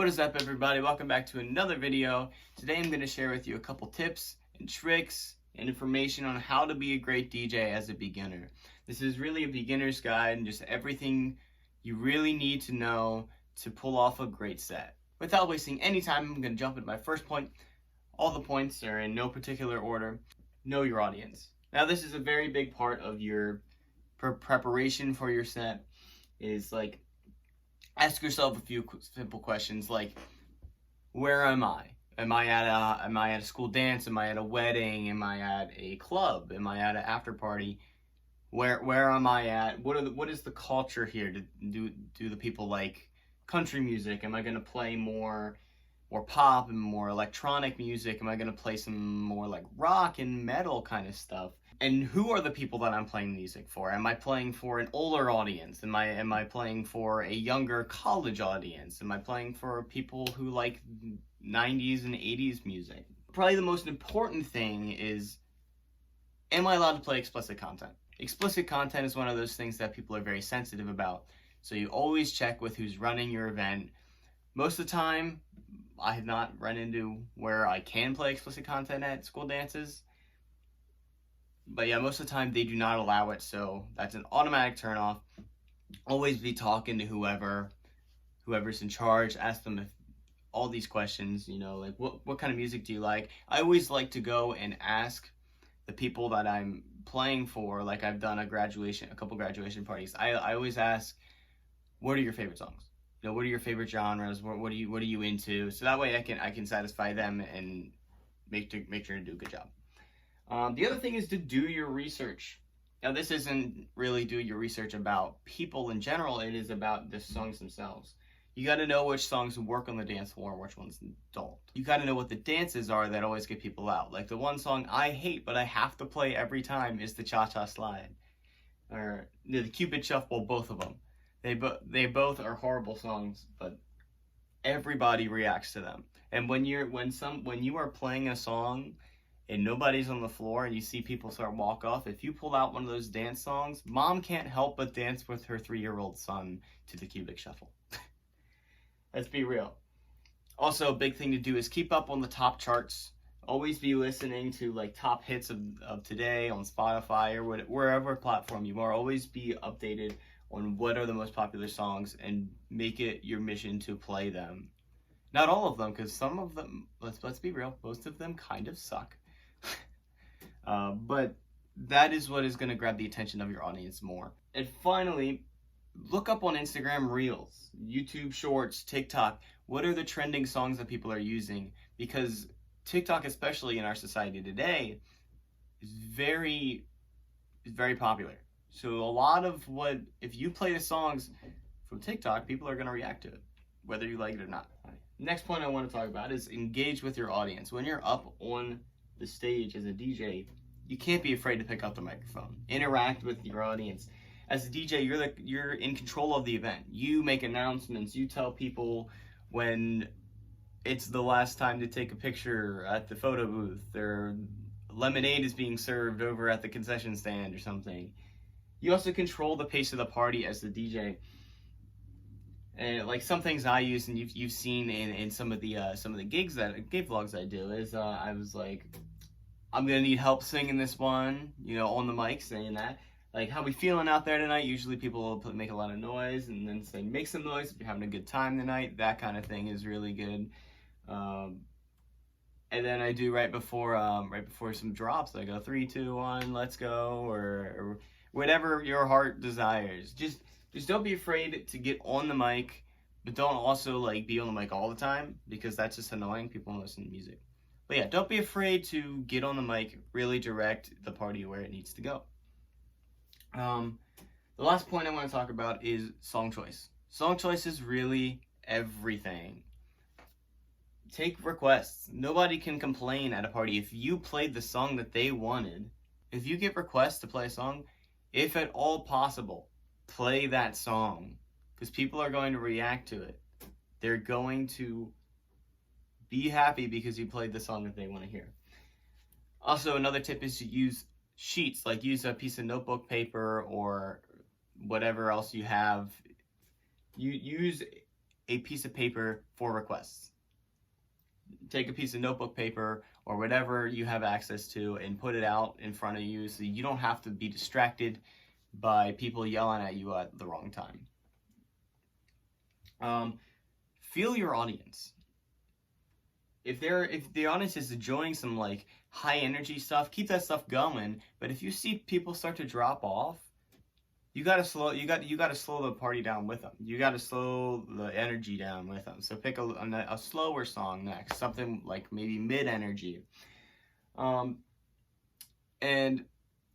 What is up, everybody? Welcome back to another video. Today I'm going to share with you a couple tips and tricks and information on how to be a great DJ as a beginner. This is really a beginner's guide and just everything you really need to know to pull off a great set. Without wasting any time, I'm going to jump into my first point. All the points are in no particular order. Know your audience. Now, this is a very big part of your preparation for your set. Is like, ask yourself a few simple questions like, where am I? Am I at a school dance? Am I at a wedding? Am I at a club? Am I at an after party? Where am I at? What is the culture here? Do the people like country music? Am I going to play more pop and more electronic music? Am I going to play some more like rock and metal kind of stuff? And who are the people that I'm playing music for? Am I playing for an older audience? Am I playing for a younger college audience? Am I playing for people who like 90s and 80s music? Probably the most important thing is, am I allowed to play explicit content? Explicit content is one of those things that people are very sensitive about. So you always check with who's running your event. Most of the time, I have not run into where I can play explicit content at school dances. But yeah, most of the time they do not allow it, so that's an automatic turn off. Always be talking to whoever's in charge. Ask them if all these questions, like what kind of music do you like? I always like to go and ask the people that I'm playing for. Like, I've done a couple graduation parties. I always ask, what are your favorite songs? What are your favorite genres? What are you into? So that way I can satisfy them and make sure to do a good job. The other thing is to do your research. Now, this isn't really do your research about people in general. It is about the songs themselves. You got to know which songs work on the dance floor and which ones don't. You got to know what the dances are that always get people out. Like, the one song I hate but I have to play every time is the Cha-Cha Slide. Or the Cupid Shuffle, both of them. They both are horrible songs, but everybody reacts to them. And when you are playing a song and nobody's on the floor and you see people start walk off, if you pull out one of those dance songs, mom can't help but dance with her 3-year-old son to the Cupid Shuffle. Let's be real. Also, a big thing to do is keep up on the top charts. Always be listening to like top hits of today on Spotify or wherever platform you are. Always be updated on what are the most popular songs and make it your mission to play them. Not all of them, because some of them, let's be real, most of them kind of suck. But that is what is going to grab the attention of your audience more. And finally, look up on Instagram Reels, YouTube Shorts, TikTok. What are the trending songs that people are using? Because TikTok, especially in our society today, is very popular. So a lot of if you play the songs from TikTok, people are going to react to it, whether you like it or not. Next point I want to talk about is engage with your audience. When you're up on the stage as a DJ, you can't be afraid to pick up the microphone. Interact with your audience. As a DJ, you're in control of the event. You make announcements. You tell people when it's the last time to take a picture at the photo booth, or lemonade is being served over at the concession stand or something. You also control the pace of the party as the DJ. And like some things I use, and you've seen in some of the gig vlogs I do, is I was like, I'm gonna need help singing this one, on the mic, saying that. Like, how we feeling out there tonight? Usually people will make a lot of noise and then say, make some noise if you're having a good time tonight. That kind of thing is really good. And then I do right before some drops, I go 3, 2, 1, let's go, or whatever your heart desires. Just don't be afraid to get on the mic, but don't also like be on the mic all the time, because that's just annoying. People don't listen to music. But yeah, don't be afraid to get on the mic, really direct the party where it needs to go. The last point I want to talk about is song choice. Song choice is really everything. Take requests. Nobody can complain at a party if you played the song that they wanted. If you get requests to play a song, if at all possible, play that song, because people are going to react to it. They're going to be happy because you played the song that they want to hear. Also, another tip is to use sheets, like use a piece of notebook paper or whatever else you have. You use a piece of paper for requests. Take a piece of notebook paper or whatever you have access to and put it out in front of you so you don't have to be distracted by people yelling at you at the wrong time. Feel your audience. If the audience is enjoying some like high energy stuff, keep that stuff going. But if you see people start to drop off, you gotta slow the party down with them. You gotta slow the energy down with them. So pick a slower song next, something like maybe mid energy. And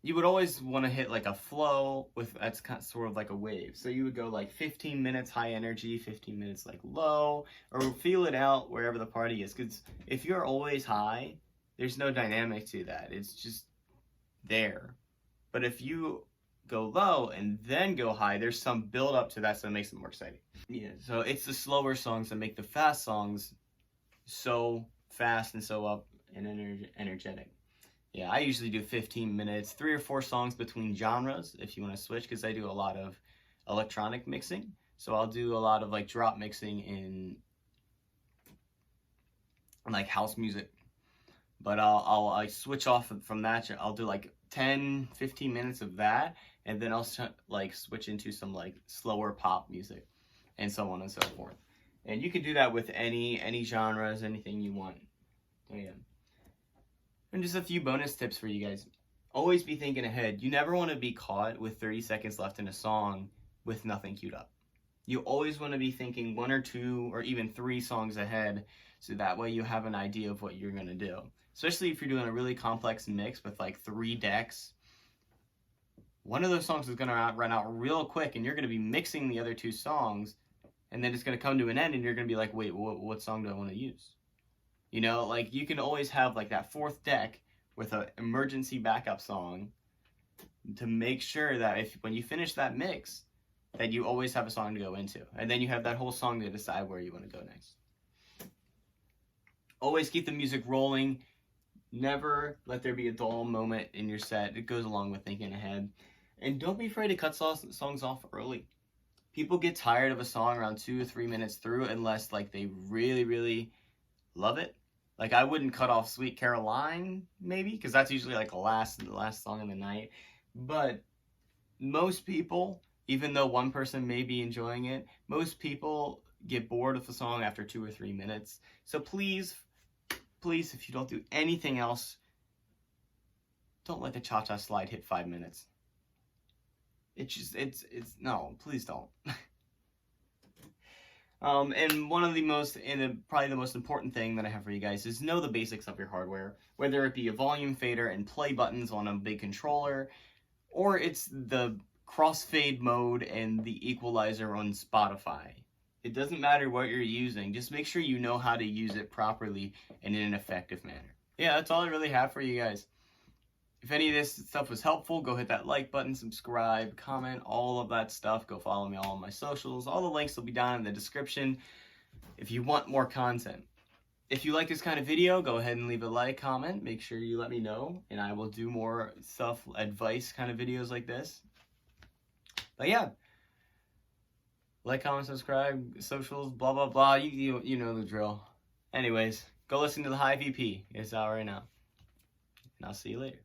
you would always want to hit like a flow that's kind of sort of like a wave. So you would go like 15 minutes high energy, 15 minutes like low, or feel it out wherever the party is. Because if you're always high, there's no dynamic to that. It's just there. But if you go low and then go high, there's some build up to that, so it makes it more exciting. Yeah, so it's the slower songs that make the fast songs so fast and so up and energetic. Yeah, I usually do 15 minutes, 3 or 4 songs between genres if you want to switch, because I do a lot of electronic mixing. So I'll do a lot of like drop mixing in like house music. But I'll switch off from that. I'll do like 10, 15 minutes of that, and then I'll like switch into some like slower pop music and so on and so forth. And you can do that with any genres, anything you want. So yeah. And just a few bonus tips for you guys. Always be thinking ahead. You never want to be caught with 30 seconds left in a song with nothing queued up. You always want to be thinking 1 or 2 or even 3 songs ahead, so that way you have an idea of what you're going to do. Especially if you're doing a really complex mix with like 3 decks. One of those songs is going to run out real quick, and you're going to be mixing the other 2 songs, and then it's going to come to an end, and you're going to be like, wait, what song do I want to use? You know, like you can always have like that 4th deck with an emergency backup song to make sure that when you finish that mix, that you always have a song to go into. And then you have that whole song to decide where you want to go next. Always keep the music rolling. Never let there be a dull moment in your set. It goes along with thinking ahead. And don't be afraid to cut songs off early. People get tired of a song around 2 or 3 minutes through unless like they really, really love it. Like I wouldn't cut off Sweet Caroline, maybe, because that's usually like the last song of the night. But most people, even though one person may be enjoying it, most people get bored of the song after 2 or 3 minutes. So please, if you don't do anything else, don't let the cha-cha slide hit 5 minutes. No, please don't. And one of the probably the most important thing that I have for you guys is know the basics of your hardware, whether it be a volume fader and play buttons on a big controller, or it's the crossfade mode and the equalizer on Spotify. It doesn't matter what you're using, just make sure you know how to use it properly and in an effective manner. Yeah, that's all I really have for you guys. If any of this stuff was helpful, go hit that like button, subscribe, comment, all of that stuff. Go follow me all on my socials. All the links will be down in the description if you want more content. If you like this kind of video, go ahead and leave a like, comment. Make sure you let me know, and I will do more stuff, advice kind of videos like this. But yeah, like, comment, subscribe, socials, blah, blah, blah. You know the drill. Anyways, go listen to the High VP. It's out right now. And I'll see you later.